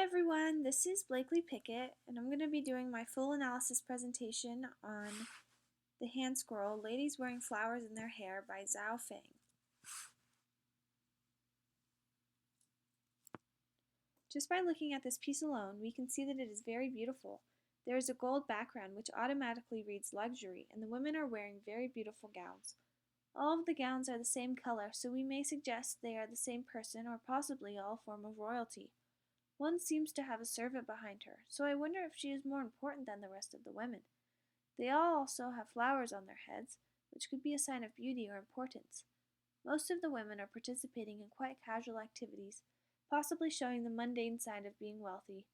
everyone, this is Blakely Pickett, and I'm going to be doing my full analysis presentation on the hand scroll, Ladies Wearing Flowers in Their Hair by Zhou Fang. Just by looking at this piece alone, we can see that it is very beautiful. There is a gold background which automatically reads luxury, and the women are wearing very beautiful gowns. All of the gowns are the same color, so we may suggest they are the same person or possibly all form of royalty. One seems to have a servant behind her, so I wonder if she is more important than the rest of the women. They all also have flowers on their heads, which could be a sign of beauty or importance. Most of the women are participating in quite casual activities, possibly showing the mundane side of being wealthy.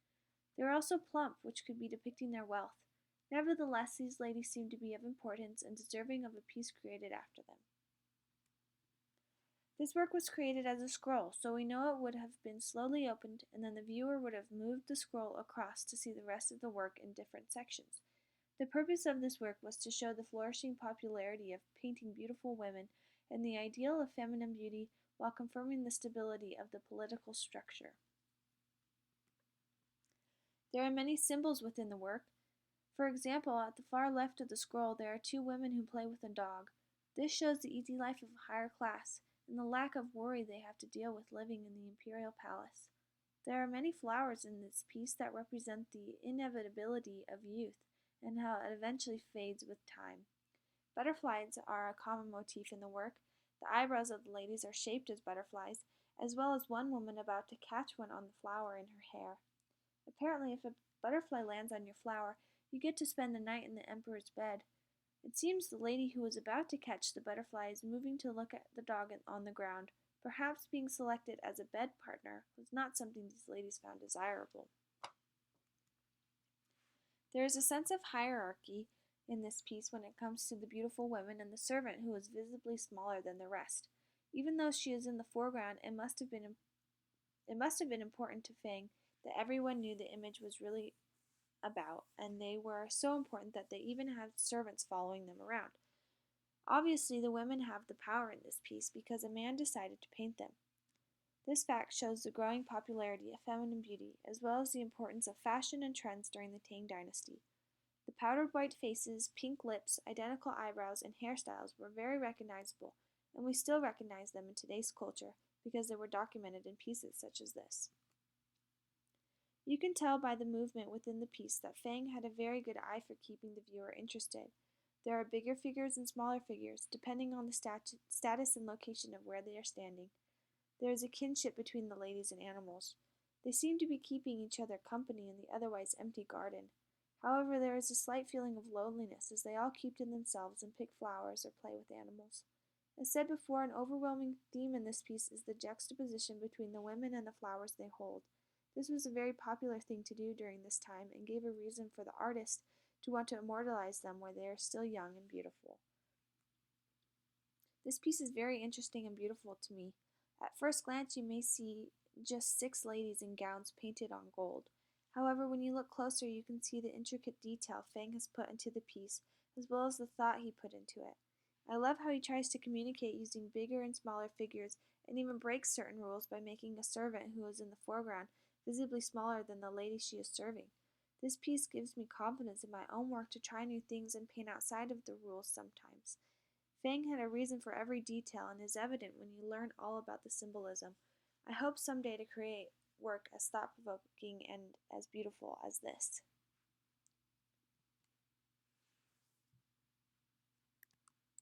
They are also plump, which could be depicting their wealth. Nevertheless, these ladies seem to be of importance and deserving of a piece created after them. This work was created as a scroll, so we know it would have been slowly opened, and then the viewer would have moved the scroll across to see the rest of the work in different sections. The purpose of this work was to show the flourishing popularity of painting beautiful women and the ideal of feminine beauty while confirming the stability of the political structure. There are many symbols within the work. For example, at the far left of the scroll there are two women who play with a dog. This shows the easy life of a higher class and the lack of worry they have to deal with living in the imperial palace. There are many flowers in this piece that represent the inevitability of youth and how it eventually fades with time. Butterflies are a common motif in the work. The eyebrows of the ladies are shaped as butterflies, as well as one woman about to catch one on the flower in her hair. Apparently, if a butterfly lands on your flower, you get to spend the night in the emperor's bed. It seems the lady who was about to catch the butterfly is moving to look at the dog on the ground. Perhaps being selected as a bed partner was not something these ladies found desirable. There is a sense of hierarchy in this piece when it comes to the beautiful women and the servant who is visibly smaller than the rest. Even though she is in the foreground, it must have been important to Fang that everyone knew the image was really about, and they were so important that they even had servants following them around. Obviously, the women have the power in this piece because a man decided to paint them. This fact shows the growing popularity of feminine beauty, as well as the importance of fashion and trends during the Tang Dynasty. The powdered white faces, pink lips, identical eyebrows, and hairstyles were very recognizable, and we still recognize them in today's culture because they were documented in pieces such as this. You can tell by the movement within the piece that Fang had a very good eye for keeping the viewer interested. There are bigger figures and smaller figures, depending on the status and location of where they are standing. There is a kinship between the ladies and animals. They seem to be keeping each other company in the otherwise empty garden. However, there is a slight feeling of loneliness as they all keep to themselves and pick flowers or play with animals. As said before, an overwhelming theme in this piece is the juxtaposition between the women and the flowers they hold. This was a very popular thing to do during this time and gave a reason for the artist to want to immortalize them where they are still young and beautiful. This piece is very interesting and beautiful to me. At first glance, you may see just 6 ladies in gowns painted on gold. However, when you look closer, you can see the intricate detail Fang has put into the piece, as well as the thought he put into it. I love how he tries to communicate using bigger and smaller figures and even breaks certain rules by making a servant who is in the foreground visibly smaller than the lady she is serving. This piece gives me confidence in my own work to try new things and paint outside of the rules sometimes. Fang had a reason for every detail and is evident when you learn all about the symbolism. I hope someday to create work as thought-provoking and as beautiful as this.